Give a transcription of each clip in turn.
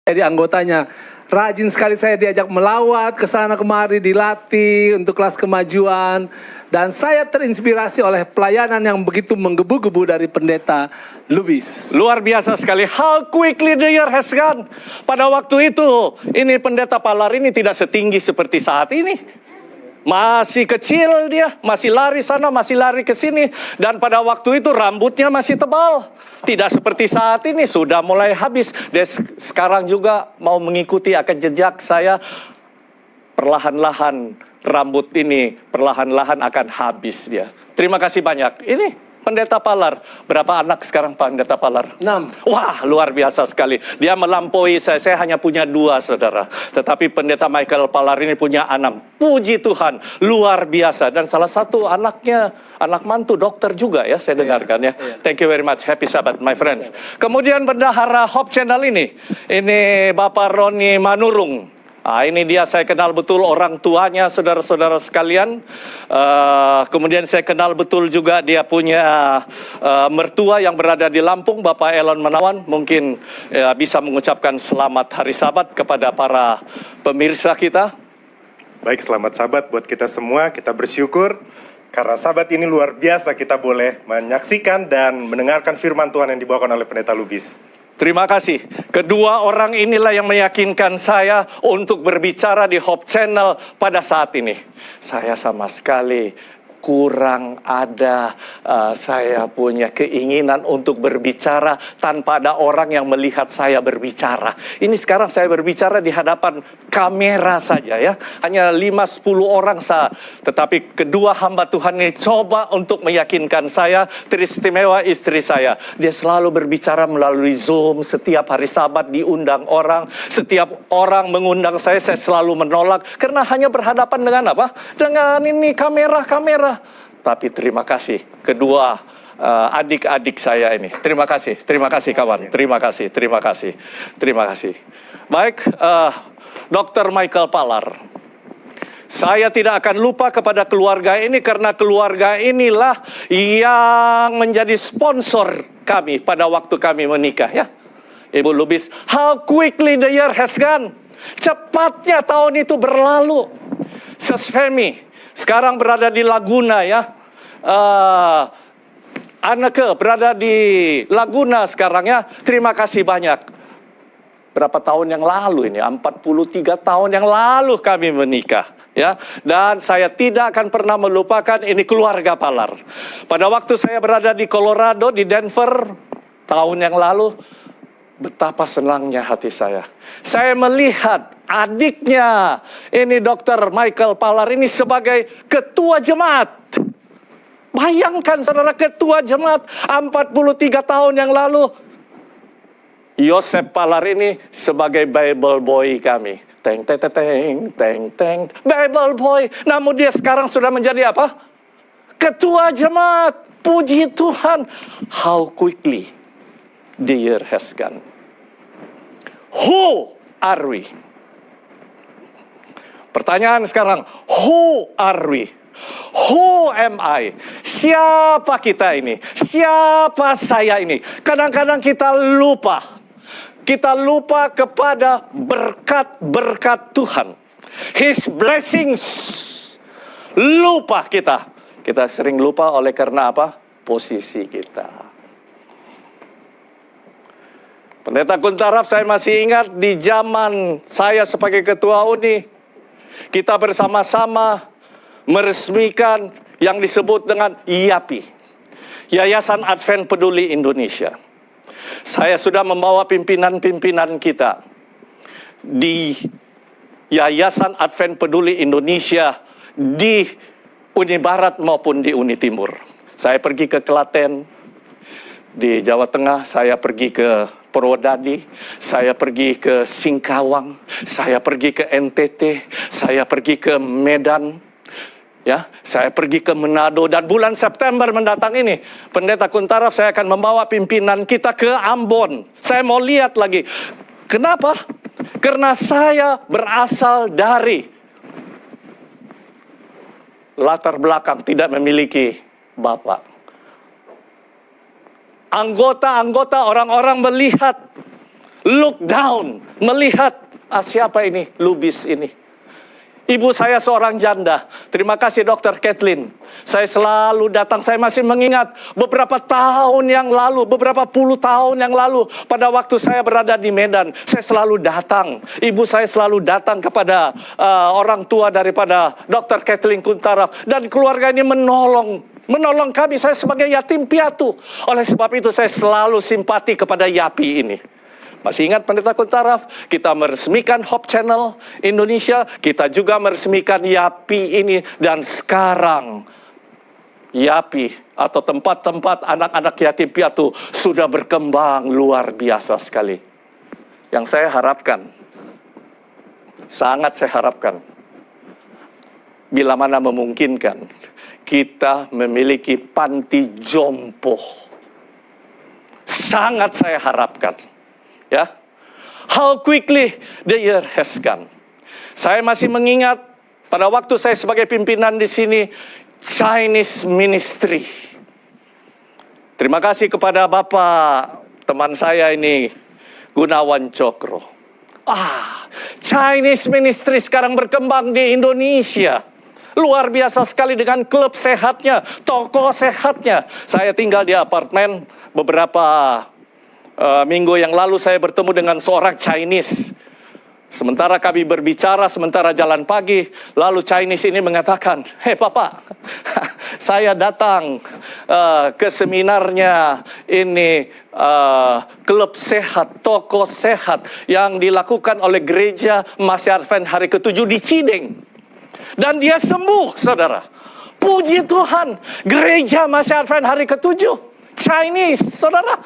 Jadi anggotanya rajin sekali, saya diajak melawat ke sana kemari, dilatih untuk kelas kemajuan, dan saya terinspirasi oleh pelayanan yang begitu menggebu-gebu dari pendeta Lubis. Luar biasa sekali. How quickly the year has gone. Pada waktu itu, ini pendeta Palar ini tidak setinggi seperti saat ini. Masih kecil dia, masih lari sana, masih lari ke sini. Dan pada waktu itu rambutnya masih tebal. Tidak seperti saat ini, sudah mulai habis. Dan sekarang juga mau mengikuti akan jejak saya. Perlahan-lahan rambut ini, perlahan-lahan akan habis dia. Terima kasih banyak. Ini Pendeta Palar. Berapa anak sekarang Pendeta Palar? 6. Wah, luar biasa sekali. Dia melampaui saya. Saya hanya punya 2, saudara. Tetapi Pendeta Michael Palar ini punya 6. Puji Tuhan, luar biasa. Dan salah satu anaknya, anak mantu dokter juga ya, saya dengarkan ya. Thank you very much. Happy Sabbath, my friends. Kemudian bendahara Hope Channel ini Bapak Roni Manurung. Ini dia, saya kenal betul orang tuanya, saudara-saudara sekalian. Kemudian saya kenal betul juga dia punya mertua yang berada di Lampung, Bapak Elon Menawan. Mungkin bisa mengucapkan selamat hari Sabat kepada para pemirsa kita. Baik, selamat Sabat buat kita semua. Kita bersyukur karena Sabat ini luar biasa, kita boleh menyaksikan dan mendengarkan firman Tuhan yang dibawakan oleh Pendeta Lubis. Terima kasih. Kedua orang inilah yang meyakinkan saya untuk berbicara di Hope Channel pada saat ini. Saya sama sekali kurang ada saya punya keinginan untuk berbicara tanpa ada orang yang melihat saya berbicara. Ini sekarang saya berbicara di hadapan kamera saja ya. Hanya 5-10 orang saja. Tetapi kedua hamba Tuhan ini coba untuk meyakinkan saya, teristimewa istri saya. Dia selalu berbicara melalui Zoom, setiap hari Sabat diundang orang. Setiap orang mengundang saya selalu menolak. Karena hanya berhadapan dengan apa? Dengan ini kamera. Tapi terima kasih kedua adik-adik saya ini. Terima kasih kawan. Terima kasih. Baik, Dr. Michael Palar. Saya tidak akan lupa kepada keluarga ini karena keluarga inilah yang menjadi sponsor kami pada waktu kami menikah ya. Ibu Lubis, how quickly the year has gone. Cepatnya tahun itu berlalu. Sesfemi sekarang berada di Laguna ya. Anneke berada di Laguna sekarang ya. Terima kasih banyak. Berapa tahun yang lalu ini? 43 tahun yang lalu kami menikah ya. Dan saya tidak akan pernah melupakan ini keluarga Palar. Pada waktu saya berada di Colorado, di Denver tahun yang lalu, betapa senangnya hati saya. Saya melihat adiknya, ini Dr. Michael Palar ini sebagai ketua jemaat. Bayangkan saudara, ketua jemaat 43 tahun yang lalu. Yosef Palar ini sebagai Bible boy kami. Teng. Bible boy. Namun dia sekarang sudah menjadi apa? Ketua jemaat. Puji Tuhan. How quickly the year has gone. Who are we? Pertanyaan sekarang, who are we? Who am I? Siapa kita ini? Siapa saya ini? Kadang-kadang kita lupa. Kita lupa kepada berkat-berkat Tuhan. His blessings. Lupa kita. Kita sering lupa oleh karena apa? Posisi kita. Pendeta Kuntaraf, saya masih ingat di zaman saya sebagai ketua UNI, kita bersama-sama meresmikan yang disebut dengan YAPI, Yayasan Advent Peduli Indonesia. Saya sudah membawa pimpinan-pimpinan kita di Yayasan Advent Peduli Indonesia di Uni Barat maupun di Uni Timur. Saya pergi ke Klaten, di Jawa Tengah, saya pergi ke Purwodadi, saya pergi ke Singkawang, saya pergi ke NTT, saya pergi ke Medan, ya, saya pergi ke Manado, dan bulan September mendatang ini, Pendeta Kuntaraf, saya akan membawa pimpinan kita ke Ambon. Saya mau lihat lagi. Kenapa? Karena saya berasal dari latar belakang tidak memiliki bapak. Anggota-anggota orang-orang melihat look down, melihat siapa ini, Lubis ini. Ibu saya seorang janda. Terima kasih Dr. Kathleen. Saya selalu datang, saya masih mengingat beberapa tahun yang lalu, beberapa puluh tahun yang lalu, pada waktu saya berada di Medan, saya selalu datang. Ibu saya selalu datang kepada orang tua daripada Dr. Kathleen Kuntaraf. Dan keluarga ini menolong kami, saya sebagai yatim piatu. Oleh sebab itu saya selalu simpati kepada Yapi ini. Masih ingat Pendeta Kuntaraf? Kita meresmikan Hope Channel Indonesia, kita juga meresmikan Yapi ini, dan sekarang Yapi atau tempat-tempat anak-anak yatim piatu sudah berkembang luar biasa sekali. Yang saya harapkan, sangat saya harapkan, bila mana memungkinkan, kita memiliki panti jompo. Sangat saya harapkan. Ya, how quickly the year has gone. Saya masih mengingat pada waktu saya sebagai pimpinan di sini, Chinese Ministry. Terima kasih kepada Bapak teman saya ini, Gunawan Cokro. Chinese Ministry sekarang berkembang di Indonesia. Luar biasa sekali dengan klub sehatnya, toko sehatnya. Saya tinggal di apartemen beberapa minggu yang lalu saya bertemu dengan seorang Chinese. Sementara kami berbicara, sementara jalan pagi, lalu Chinese ini mengatakan, "Hei Papa, saya datang ke seminarnya ini klub sehat, toko sehat yang dilakukan oleh gereja Masih Advent Hari ke-7 di Cideng. Dan dia sembuh, saudara. Puji Tuhan, gereja Masih Advent Hari ke-7. Chinese, saudara.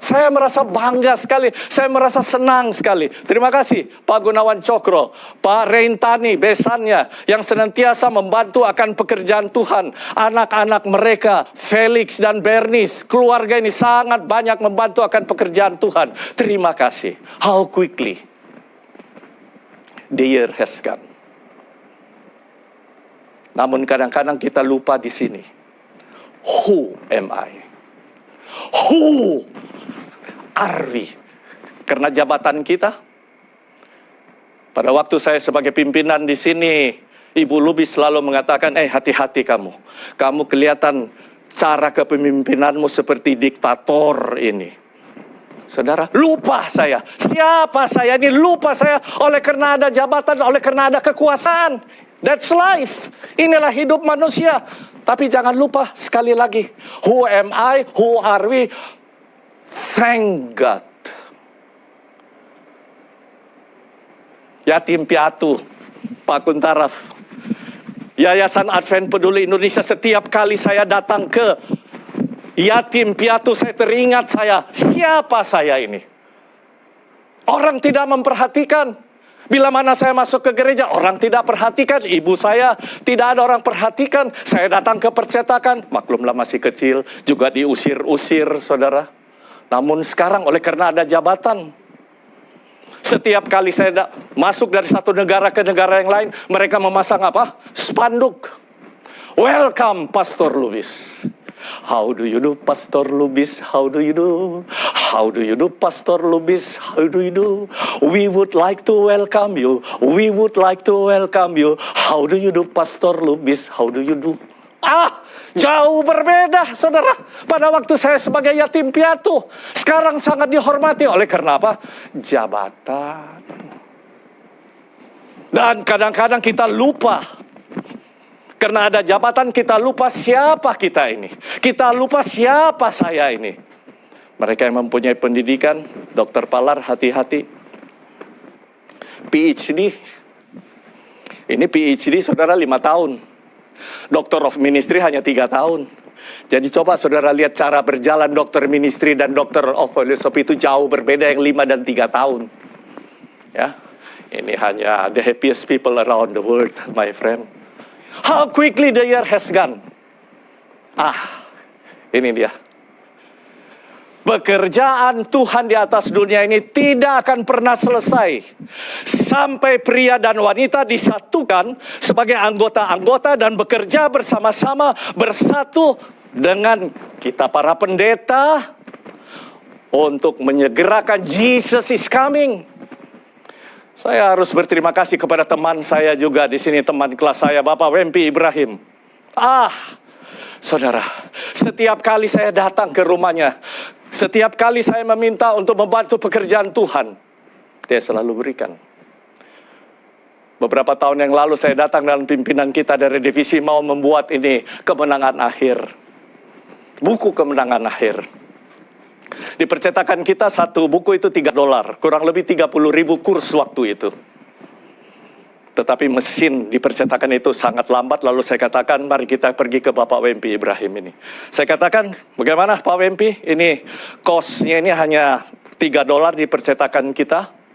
Saya merasa bangga sekali. Saya merasa senang sekali. Terima kasih Pak Gunawan Cokro, Pak Reintani, besannya, yang senantiasa membantu akan pekerjaan Tuhan. Anak-anak mereka, Felix dan Bernice, keluarga ini sangat banyak membantu akan pekerjaan Tuhan. Terima kasih. How quickly the year has gone. Namun kadang-kadang kita lupa di sini. Who am I? Who are we? Karena jabatan kita. Pada waktu saya sebagai pimpinan di sini, Ibu Lubis selalu mengatakan, hati-hati kamu. Kamu kelihatan cara kepemimpinanmu seperti diktator ini. Saudara, lupa saya. Siapa saya ini? Lupa saya oleh karena ada jabatan, oleh karena ada kekuasaan. That's life. Inilah hidup manusia. Tapi jangan lupa sekali lagi. Who am I? Who are we? Thank God. Yatim piatu, Pak Kuntaraf. Yayasan Advent Peduli Indonesia, setiap kali saya datang ke yatim piatu, saya teringat siapa saya ini. Orang tidak memperhatikan. Bila mana saya masuk ke gereja, orang tidak perhatikan. Ibu saya tidak ada orang perhatikan. Saya datang ke percetakan, maklumlah masih kecil, juga diusir-usir, saudara. Namun sekarang oleh karena ada jabatan, setiap kali saya masuk dari satu negara ke negara yang lain, mereka memasang apa? Spanduk. Welcome Pastor Lubis. How do you do, Pastor Lubis? How do you do? How do you do, Pastor Lubis? How do you do? We would like to welcome you. We would like to welcome you. How do you do, Pastor Lubis? How do you do? Jauh berbeda, saudara. Pada waktu saya sebagai yatim piatu, sekarang sangat dihormati oleh karena apa? Jabatan. Dan kadang-kadang kita lupa. Karena ada jabatan, kita lupa siapa kita ini. Kita lupa siapa saya ini. Mereka yang mempunyai pendidikan, Dr. Palar, hati-hati. PhD. Ini PhD, saudara, 5 tahun. Doctor of Ministry hanya 3 tahun. Jadi coba saudara lihat cara berjalan Doctor Ministry dan Doctor of Philosophy itu jauh berbeda, yang 5 dan 3 tahun. Ya, ini hanya the happiest people around the world, my friend. How quickly the year has gone. Ini dia. Pekerjaan Tuhan di atas dunia ini tidak akan pernah selesai sampai pria dan wanita disatukan sebagai anggota-anggota dan bekerja bersama-sama, bersatu dengan kita para pendeta untuk menyegerakan Jesus is coming. Saya harus berterima kasih kepada teman saya juga di sini, teman kelas saya, Bapak Wempi Ibrahim. Saudara, setiap kali saya datang ke rumahnya, setiap kali saya meminta untuk membantu pekerjaan Tuhan, dia selalu berikan. Beberapa tahun yang lalu saya datang dalam pimpinan kita dari divisi mau membuat ini kemenangan akhir. Buku kemenangan akhir. Di percetakan kita satu buku itu $3, kurang lebih 30.000 kurs waktu itu. Tetapi mesin di percetakan itu sangat lambat, lalu saya katakan mari kita pergi ke Bapak Wempi Ibrahim ini. Saya katakan, bagaimana Pak Wempi, ini cost-nya ini hanya $3 di percetakan kita.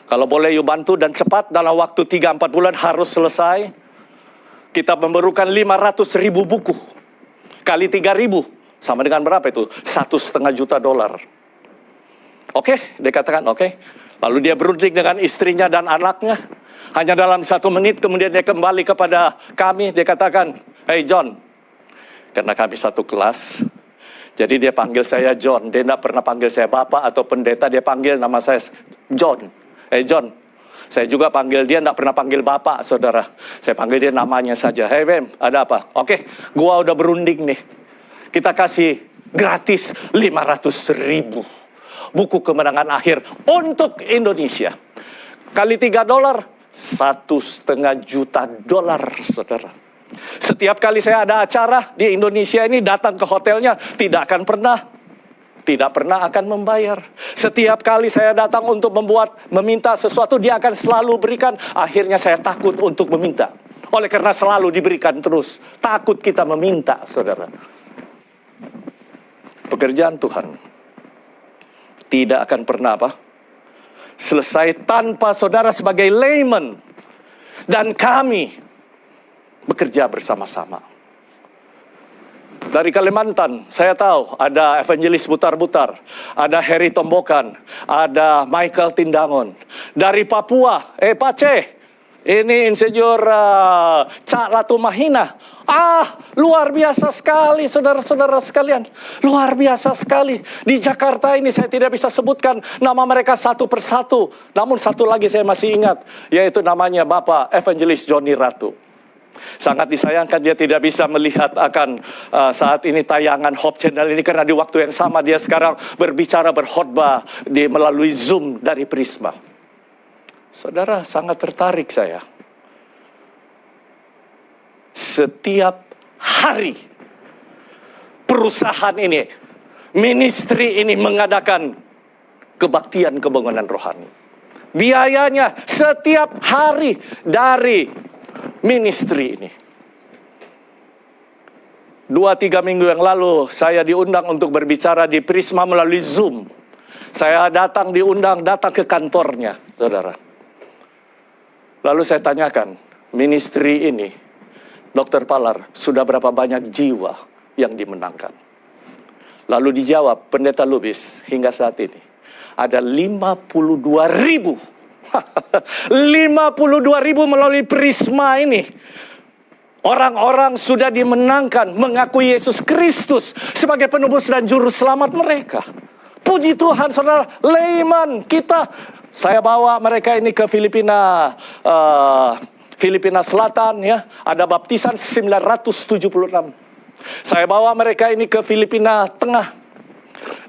Kalau boleh you bantu dan cepat, dalam waktu 3-4 bulan harus selesai. Kita memerlukan 500.000 buku. Kali 3.000, sama dengan berapa itu? $1,5 juta. Oke, dia katakan oke. Lalu dia berunding dengan istrinya dan anaknya. Hanya dalam 1 menit kemudian dia kembali kepada kami. Dia katakan, hey John, karena kami satu kelas. Jadi dia panggil saya John. Dia tidak pernah panggil saya Bapak atau pendeta. Dia panggil nama saya John. Hey John, saya juga panggil dia, tidak pernah panggil Bapak, saudara. Saya panggil dia namanya saja. Hey Wem, ada apa? Oke, gua udah berunding nih. Kita kasih gratis 500.000 buku kemenangan akhir untuk Indonesia. Kali $3, $1,5 juta, saudara. Setiap kali saya ada acara di Indonesia ini, datang ke hotelnya, tidak pernah akan membayar. Setiap kali saya datang untuk meminta sesuatu, dia akan selalu berikan. Akhirnya saya takut untuk meminta. Oleh karena selalu diberikan terus, takut kita meminta, saudara. Pekerjaan Tuhan tidak akan pernah selesai tanpa saudara sebagai layman dan kami bekerja bersama-sama. Dari Kalimantan, saya tahu ada evangelis Butar-Butar, ada Heri Tombokan, ada Michael Tindangon. Dari Papua, Pace, ini insinyur Cak Latumahina. Luar biasa sekali saudara-saudara sekalian. Luar biasa sekali. Di Jakarta ini saya tidak bisa sebutkan nama mereka satu persatu. Namun satu lagi saya masih ingat, yaitu namanya Bapak Evangelis Johnny Ratu. Sangat disayangkan dia tidak bisa melihat akan saat ini tayangan Hope Channel ini, karena di waktu yang sama dia sekarang berbicara, berkhotbah melalui Zoom dari Prisma. Saudara, sangat tertarik saya. Setiap hari perusahaan ini, ministry ini mengadakan kebaktian kebangunan rohani. Biayanya setiap hari dari ministry ini. 2-3 minggu yang lalu saya diundang untuk berbicara di Prisma melalui Zoom. Saya datang datang ke kantornya, saudara. Lalu saya tanyakan, ministry ini, Dr. Palar, sudah berapa banyak jiwa yang dimenangkan? Lalu dijawab Pendeta Lubis, hingga saat ini ada 52.000. 52.000 melalui Prisma ini. Orang-orang sudah dimenangkan, mengakui Yesus Kristus sebagai penebus dan juru selamat mereka. Puji Tuhan, saudara, layman kita. Saya bawa mereka ini ke Filipina Selatan, ya. Ada baptisan 976. Saya bawa mereka ini ke Filipina Tengah.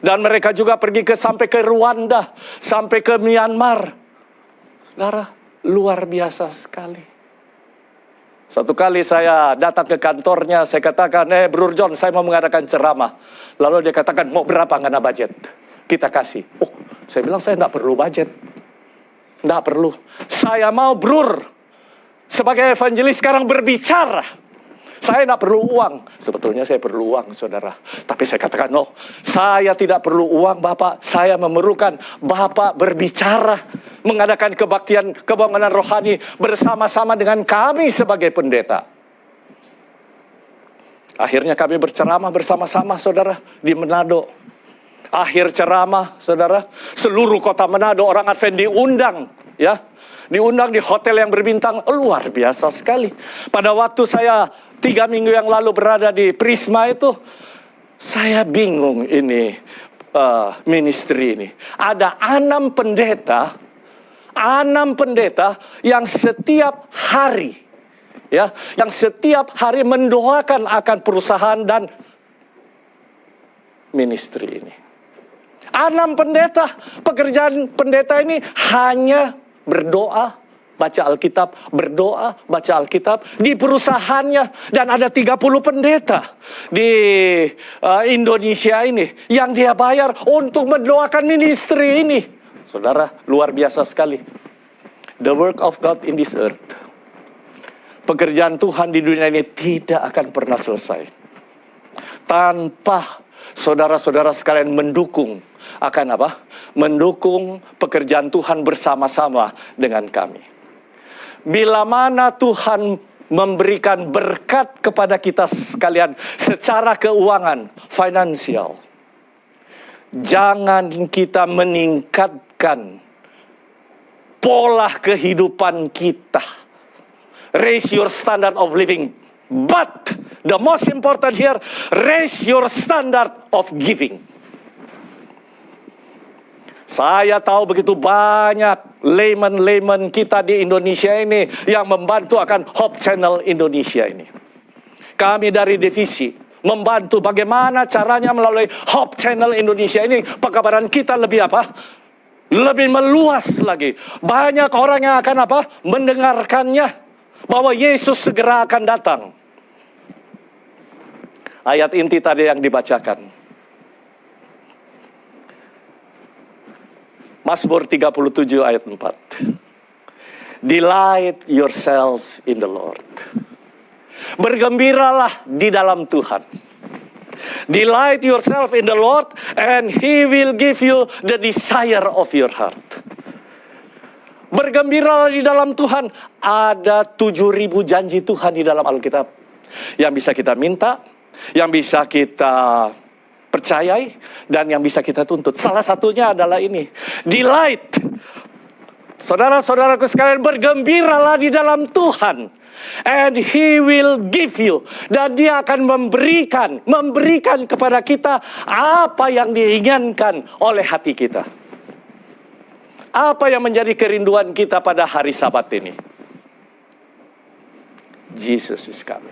Dan mereka juga pergi sampai ke Rwanda, sampai ke Myanmar. Saudara, luar biasa sekali. Satu kali saya datang ke kantornya, saya katakan, Bro John, saya mau mengadakan ceramah. Lalu dia katakan, mau berapa nggak ada budget? Kita kasih. Saya bilang, saya nggak perlu budget. Nggak perlu. Saya mau Brur, sebagai evangelis sekarang berbicara. Saya tidak perlu uang. Sebetulnya saya perlu uang, saudara. Tapi saya katakan, no, saya tidak perlu uang, Bapak. Saya memerlukan Bapak berbicara, mengadakan kebaktian kebangunan rohani bersama-sama dengan kami sebagai pendeta. Akhirnya kami berceramah bersama-sama, saudara, di Manado. Akhir ceramah, saudara, seluruh kota Manado orang Advent diundang, ya. Diundang di hotel yang berbintang, luar biasa sekali. Pada waktu saya 3 minggu yang lalu berada di Prisma itu, saya bingung ini. ministry ini. Ada 6 pendeta yang setiap hari, ya, yang setiap hari mendoakan akan perusahaan dan ministry ini. 6 pendeta, pekerjaan pendeta ini hanya berdoa, baca Alkitab, berdoa, baca Alkitab di perusahaannya. Dan ada 30 pendeta di Indonesia ini yang dia bayar untuk mendoakan ministry ini. Saudara, luar biasa sekali. The work of God in this earth. Pekerjaan Tuhan di dunia ini tidak akan pernah selesai tanpa saudara-saudara sekalian mendukung akan apa? Mendukung pekerjaan Tuhan bersama-sama dengan kami. Bila mana Tuhan memberikan berkat kepada kita sekalian secara keuangan, finansial, jangan kita meningkatkan pola kehidupan kita. Raise your standard of living. But the most important here, raise your standard of giving. Saya tahu begitu banyak layman-layman kita di Indonesia ini yang membantu akan Hope Channel Indonesia ini. Kami dari divisi membantu bagaimana caranya melalui Hope Channel Indonesia ini pekabaran kita lebih apa? Lebih meluas lagi. Banyak orang yang akan apa? Mendengarkannya bahwa Yesus segera akan datang. Ayat inti tadi yang dibacakan. Mazmur 37 ayat 4. Delight yourselves in the Lord. Bergembiralah di dalam Tuhan. Delight yourself in the Lord and He will give you the desire of your heart. Bergembiralah di dalam Tuhan. Ada 7.000 janji Tuhan di dalam Alkitab. Yang bisa kita minta, yang bisa kita percayai, dan yang bisa kita tuntut. Salah satunya adalah ini. Delight. Saudara-saudaraku sekalian, bergembiralah di dalam Tuhan. And He will give you. Dan Dia akan memberikan kepada kita apa yang diinginkan oleh hati kita. Apa yang menjadi kerinduan kita pada hari Sabat ini? Jesus is coming.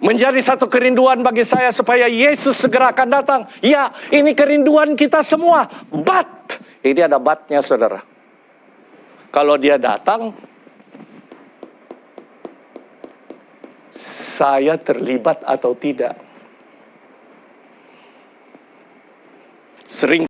Menjadi satu kerinduan bagi saya supaya Yesus segera akan datang. Ya, ini kerinduan kita semua. But, ini ada but-nya saudara. Kalau Dia datang, saya terlibat atau tidak? Sering